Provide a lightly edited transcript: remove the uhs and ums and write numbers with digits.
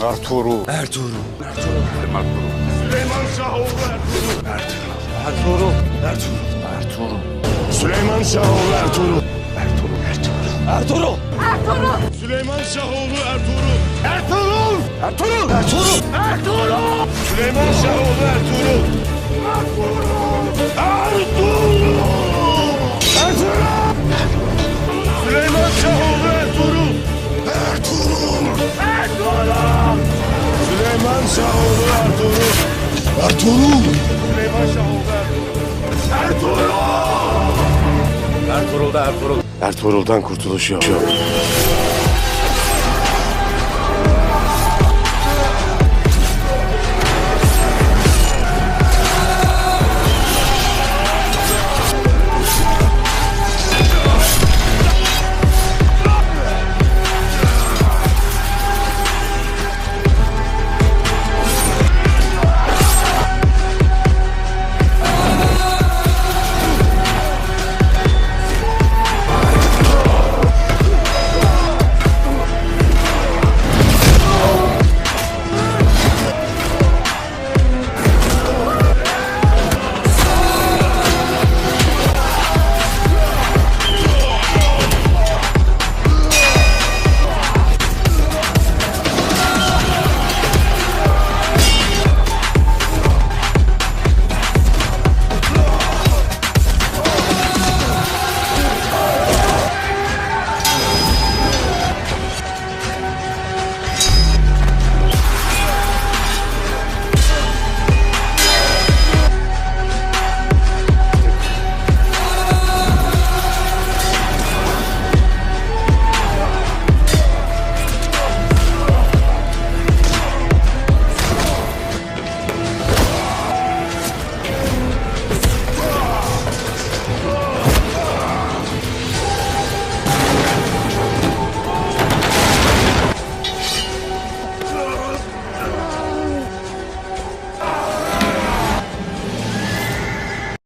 Ertuğrul. Süleyman Şahoğlu Ertuğrul. Süleyman Şahoğlu Ertuğrul. Ertuğrul. Süleyman Şahoğlu Ertuğrul. Ertuğrul. Süleyman Şahoğlu Ertuğrul. Süleyman Şahoğlu Ertuğrul. Süleyman Şahoğlu Ertuğrul. Süleyman Şahoğlu Ertuğrul. Ertuğrul da Ertuğrul. Ertuğrul'dan kurtuluş yok.